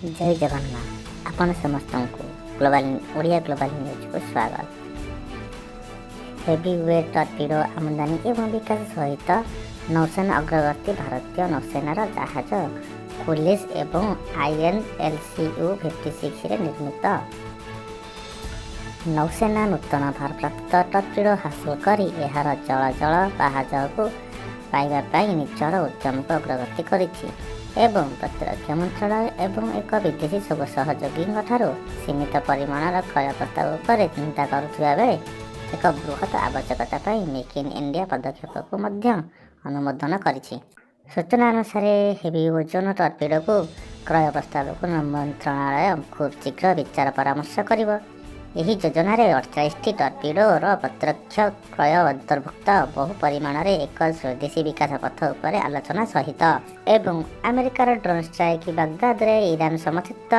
जय जगन्नाथ आपण समस्त को ग्लोबल ओडिया ग्लोबल न्यूज को स्वागत। हेवीवेट टर्पिडो आमदानी एवं विकास सहित नौसेना अग्रवर्ती भारतीय नौसेनार जहाज कुलिस एवं INLCU-56 निर्मित नौसेना नूतन भारप्राप्त टर्पिडो हासिल करी एहार चलाचल जहाज को पाइबा निजर उद्यम को अग्रगति करिछि एवं प्रतिरक्षा मंत्रालय एवं एक विदेशी सब सहयोगी सीमित परिमाणर क्रय प्रस्ताव पर चिंता करुवा बेले एक बृहत आवश्यकता मेक इन इंडिया पदक्षेप को मध्य अनुमोदन करिछि। सूचना अनुसार हेवी ओजन टर्पिडो को क्रय प्रस्ताव को मंत्रालय खूब शीघ्र विचार परामर्श करिब। यही योजन 48 टर्पिडोर प्रतिरक्षा क्रय अंतर्भुक्त बहु परिमाण एक स्वदेशी विकास पथ उपर आलोचना सहित एवं अमेरिकार ड्रोन स्ट्राइक बागदाद ईरान समर्थित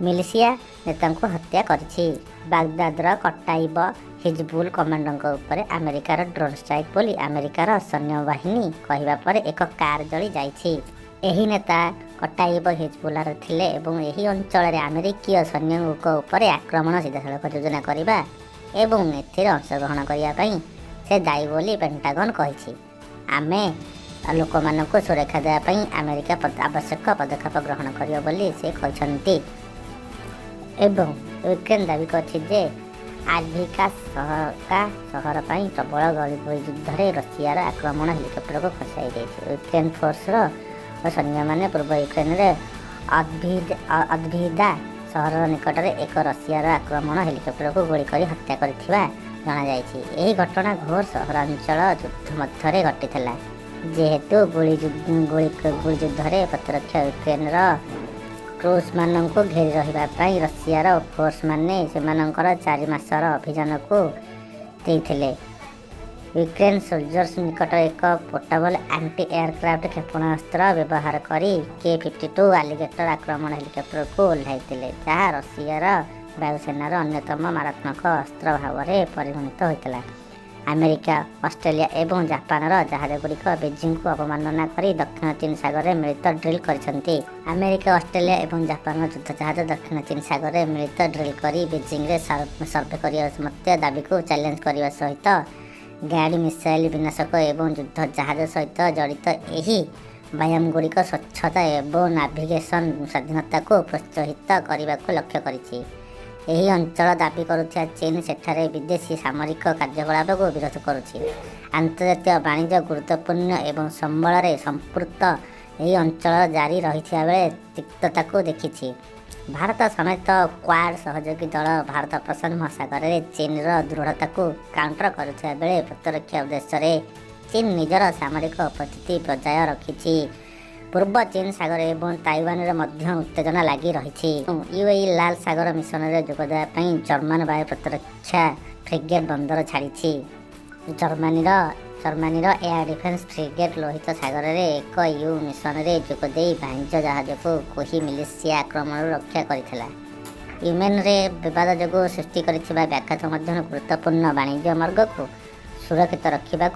मिलिशिया नेता को हत्या करिछि। बागदादर कटाइब हिजबुल कमांडर उपर अमेरिकार ड्रोन स्ट्राइक बोली अमेरिकार सैन्य बाहिनी कहवा पर एक कार जली जाइछि। एही नेता कटाइब हिजबुलार थिले एवं एही अंचल अमेरिकीय सैन्यों उपर आक्रमण सीधासलख योजना करने एवं एथिरे अंशग्रहण करने से दायी बोली पेंटागन कहिछि। आमे लोक मानक सुरक्षा देवाई अमेरिका आवश्यक पदक्षेप ग्रहण करियो बोली से कहछन्ति एवं यूक्रेन दाबी करछि जे आल्भिका सहर पर प्रबल गली युद्ध में रशियार आक्रमण हेलिकप्टर को खसाई देछि। यूक्रेन फोर्सर सैन्य मैंने पूर्व यूक्रेन अद्भिदा सहर निकट में एक रशियार आक्रमण हेलिकप्टर को गोली कर हत्या कर घटना घोर सहरांचल युद्ध मध्य घटी जेहेतु गोली युद्ध में प्रतिरक्षा यूक्रेन क्रूज मान को घेरी रही रशियार फोर्स मैंने से 4 मासर अभियान को देते। यूक्रेन सोल्जर्स निकट एक पोर्टेबल एंटी एयरक्राफ्ट क्षेपणास्त्र व्यवहार करी K-52 आलिगेटर आक्रमण हेलिकप्टर को ओह्लैते जहाँ रशियार वायुसेनार अन्यतम मारात्मक अस्त्र भाव में परिगणित होता। अमेरिका ऑस्ट्रेलिया एवं जापानर जहाजगुड़िक बीजिंग को अवमानना कर दक्षिण चीन सागर में मिलित ड्रिल करछन्ति। अमेरिका ऑस्ट्रेलिया एवं जापान युद्ध जहाज दक्षिण चीन सागर में मिलित ड्रिल कर बीजिंग सर्वे करने दाबी को चैलेंज करने सहित गाड़ी मिसाइल विनाशक एवं युद्ध जहाज सहित जड़ित यही व्यायामगुड़िक स्वच्छता एवं नाविगेशन स्वाधीनता को प्रोत्साहित करने को लक्ष्य करिछि। यही अंचल दाबी करुଥିବା चीन सेठारे विदेशी सामरिक कार्यकलाप को विरोध करुछि। आंतर्जातीय वाणिज्य गुरुत्वपूर्ण एवं संबल संपृक्त यही अंचल जारी रही बेले तिक्तता को देखिछि। भारत समेत क्वाड सहयोगी दल भारत प्रशांत महासागर में चीन दृढ़ता को काउंटर करुଥିବା बेले प्रतिरक्षा उद्देश्य चीन निजर सामरिक उपस्थिति बजाय रखिछि। पूर्व चीन सागर एवं ताइवान मध्य उत्तेजना लगी रही। यूएई लाल सागर मिशन में जोगदेवाई जर्मन वायु प्रतिरक्षा फ्रिगेट बंदर छाड़ी। जर्मनीर एयर डिफेन्स फ्रिगेट लोहित सागर में एक यू मिशन में जोगदे वाणिज्य जहाज को कोही मिलिशिया आक्रमण रक्षा करथिला। यूमेन विवाद जो सृष्टि करथिबा व्याघात मध्य गुरुत्वपूर्ण वाणिज्य मार्ग को सुरक्षित रखा